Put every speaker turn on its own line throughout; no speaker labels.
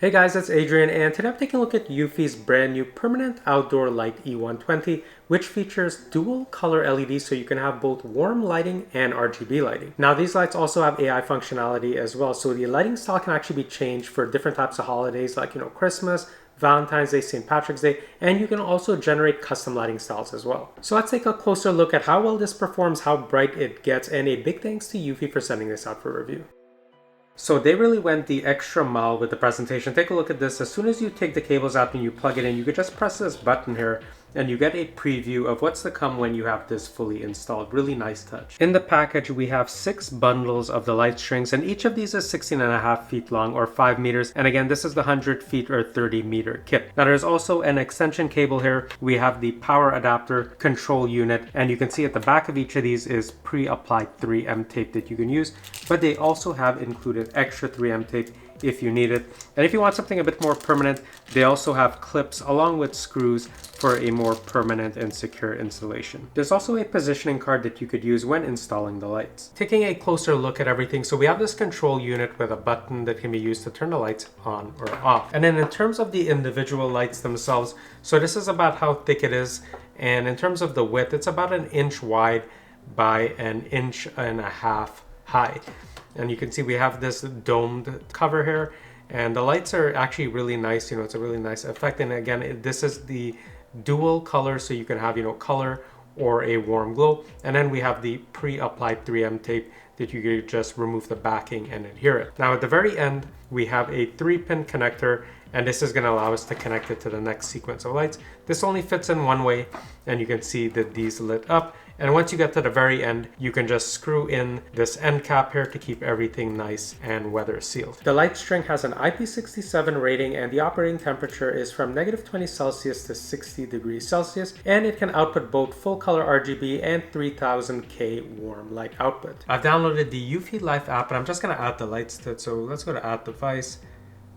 Hey guys, it's Adrian, and today I'm taking a look at Eufy's brand new permanent Outdoor Light E120, which features dual color LEDs so you can have both warm lighting and RGB lighting. Now these lights also have AI functionality as well, so the lighting style can actually be changed for different types of holidays like, Christmas, Valentine's Day, St. Patrick's Day, and you can also generate custom lighting styles as well. So let's take a closer look at how well this performs, how bright it gets, and a big thanks to Eufy for sending this out for review. So they really went the extra mile with the presentation. Take a look at this. As soon as you take the cables out and you plug it in, you could just press this button here and you get a preview of what's to come when you have this fully installed. Really nice touch. In the package, we have 6 bundles of the light strings, and each of these is 16.5 feet long or 5 meters. And again, this is the 100 feet or 30 meter kit. Now there's also an extension cable here. We have the power adapter control unit, and you can see at the back of each of these is pre-applied 3M tape that you can use, but they also have included extra 3M tape if you need it. And if you want something a bit more permanent, they also have clips along with screws for a more permanent and secure installation. There's also a positioning card that you could use when installing the lights. Taking a closer look at everything, so we have this control unit with a button that can be used to turn the lights on or off. And then in terms of the individual lights themselves, so this is about how thick it is, and in terms of the width, it's about 1 inch wide by 1.5 inches high. And you can see we have this domed cover here, and the lights are actually really nice. It's a really nice effect. And again, this is the dual color, so you can have color or a warm glow. And then we have the pre-applied 3M tape that you could just remove the backing and adhere it. Now at the very end, we have a 3-pin connector, and this is going to allow us to connect it to the next sequence of lights. This only fits in one way, and you can see that these lit up. And once you get to the very end, you can just screw in this end cap here to keep everything nice and weather sealed. The light string has an IP67 rating, and the operating temperature is from -20 Celsius to 60 degrees Celsius, and it can output both full color RGB and 3000K warm light output. I've downloaded the Eufy Life app, and I'm just going to add the lights to it. So let's go to add device,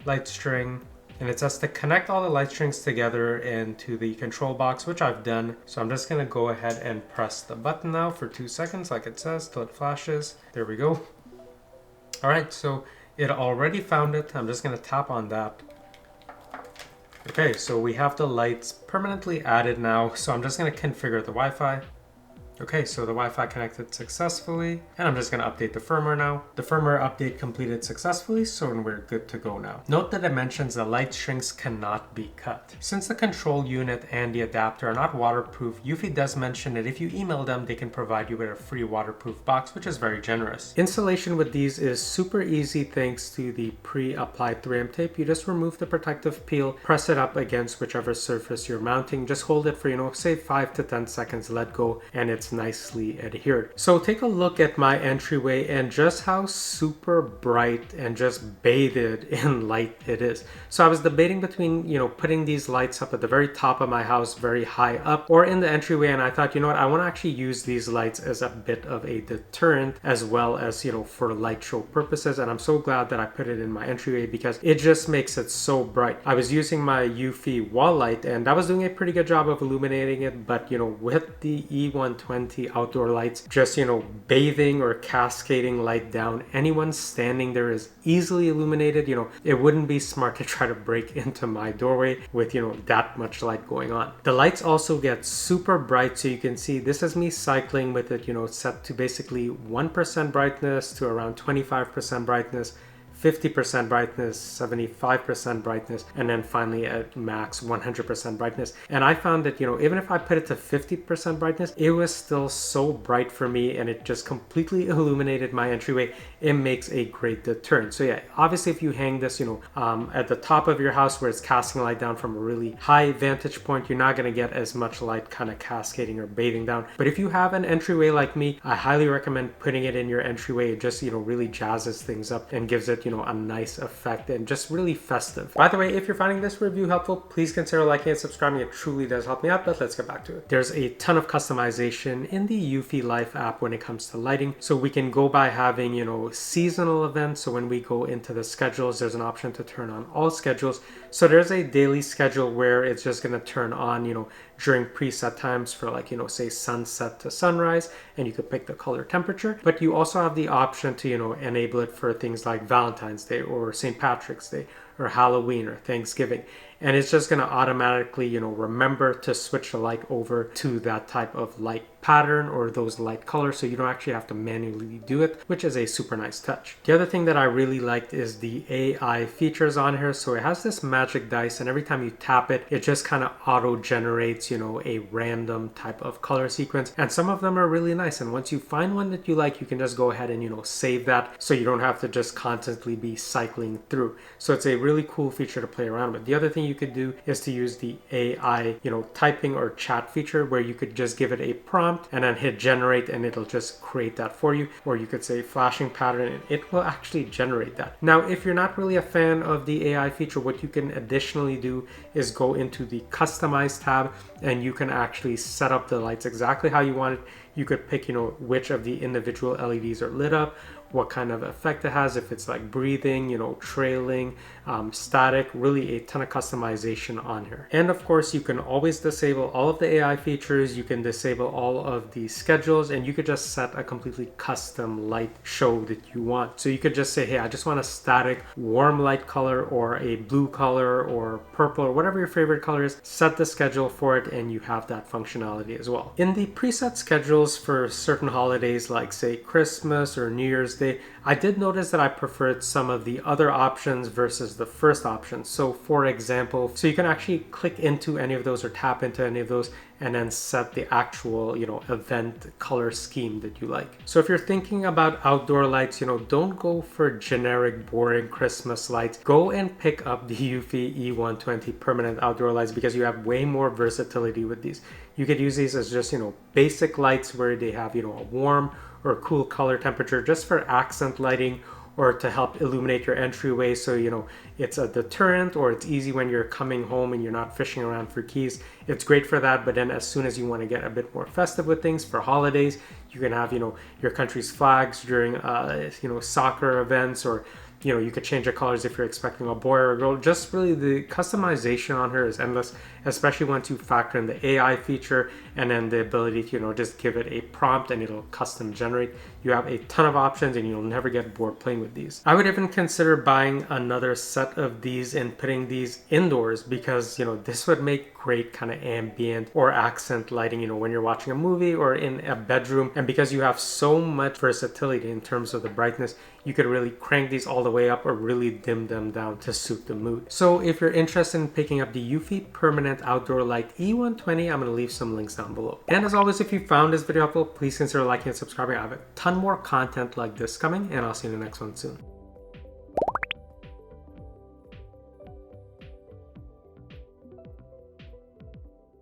light string. And it says to connect all the light strings together into the control box, which I've done. So I'm just going to go ahead and press the button now for 2 seconds, like it says, till it flashes. There we go. All right, so it already found it. I'm just going to tap on that. Okay, so we have the lights permanently added now. So I'm just going to configure the Wi-Fi. Okay, so the Wi-Fi connected successfully, and I'm just going to update the firmware now. The firmware update completed successfully, so we're good to go now. Note the dimensions: the light strings cannot be cut. Since the control unit and the adapter are not waterproof, Eufy does mention that if you email them, they can provide you with a free waterproof box, which is very generous. Installation with these is super easy thanks to the pre-applied 3M tape. You just remove the protective peel, press it up against whichever surface you're mounting, just hold it for, say 5 to 10 seconds, let go, and it's nicely adhered. So take a look at my entryway and just how super bright and just bathed in light it is. So I was debating between, putting these lights up at the very top of my house, very high up, or in the entryway, and I thought, what, I want to actually use these lights as a bit of a deterrent as well as, for light show purposes. And I'm so glad that I put it in my entryway because it just makes it so bright. I was using my Eufy wall light, and that was doing a pretty good job of illuminating it, but with the E120 outdoor lights, just bathing or cascading light down, anyone standing there is easily illuminated. It wouldn't be smart to try to break into my doorway with that much light going on. The lights also get super bright, so you can see this is me cycling with it, set to basically 1% brightness to around 25% brightness, 50% brightness, 75% brightness, and then finally at max 100% brightness. And I found that, even if I put it to 50% brightness, it was still so bright for me, and it just completely illuminated my entryway. It makes a great deterrent. So yeah, obviously if you hang this, at the top of your house where it's casting light down from a really high vantage point, you're not going to get as much light kind of cascading or bathing down. But if you have an entryway like me, I highly recommend putting it in your entryway. It just, really jazzes things up and gives it, a nice effect and just really festive. By the way, if you're finding this review helpful, please consider liking and subscribing. It truly does help me out, but let's get back to it. There's a ton of customization in the Eufy Life app when it comes to lighting. So we can go by having, seasonal events. So when we go into the schedules, there's an option to turn on all schedules. So there's a daily schedule where it's just going to turn on, during preset times for say sunset to sunrise, and you could pick the color temperature. But you also have the option to, enable it for things like Valentine's Day or St. Patrick's Day or Halloween or Thanksgiving. And it's just going to automatically, remember to switch the light over to that type of light pattern or those light colors, so you don't actually have to manually do it, which is a super nice touch. The other thing that I really liked is the AI features on here. So it has this magic dice, and every time you tap it, it just kind of auto generates, a random type of color sequence. And some of them are really nice. And once you find one that you like, you can just go ahead and, save that, so you don't have to just constantly be cycling through. So it's a really cool feature to play around with. The other thing you could do is to use the AI, typing or chat feature, where you could just give it a prompt and then hit generate and it'll just create that for you. Or you could say flashing pattern and it will actually generate that. Now, if you're not really a fan of the AI feature, what you can additionally do is go into the customize tab and you can actually set up the lights exactly how you want it. You could pick, which of the individual LEDs are lit up, what kind of effect it has, if it's like breathing, trailing, static, really a ton of customization on here. And of course, you can always disable all of the AI features. You can disable all of the schedules, and you could just set a completely custom light show that you want. So you could just say, hey, I just want a static warm light color or a blue color or purple or whatever your favorite color is. Set the schedule for it and you have that functionality as well. In the preset schedules for certain holidays like say Christmas or New Year's Day, I did notice that I preferred some of the other options versus the first option. So for example, so you can actually click into any of those or tap into any of those and then set the actual, event color scheme that you like. So if you're thinking about outdoor lights, don't go for generic, boring Christmas lights. Go and pick up the Eufy E120 permanent outdoor lights because you have way more versatility with these. You could use these as just, basic lights where they have, a warm or cool color temperature just for accent lighting or to help illuminate your entryway, so it's a deterrent, or it's easy when you're coming home and you're not fishing around for keys. It's great for that. But then as soon as you want to get a bit more festive with things for holidays, you can have your country's flags during soccer events, or you could change the colors if you're expecting a boy or a girl. Just really the customization on her is endless, especially once you factor in the AI feature and then the ability to, just give it a prompt and it'll custom generate. You have a ton of options and you'll never get bored playing with these. I would even consider buying another set of these and putting these indoors because, this would make great kind of ambient or accent lighting, when you're watching a movie or in a bedroom. And because you have so much versatility in terms of the brightness, you could really crank these all the way up or really dim them down to suit the mood. So if you're interested in picking up the Eufy Permanent Outdoor Light E120, I'm going to leave some links down below. And as always, if you found this video helpful, please consider liking and subscribing. I have a ton more content like this coming, and I'll see you in the next one soon.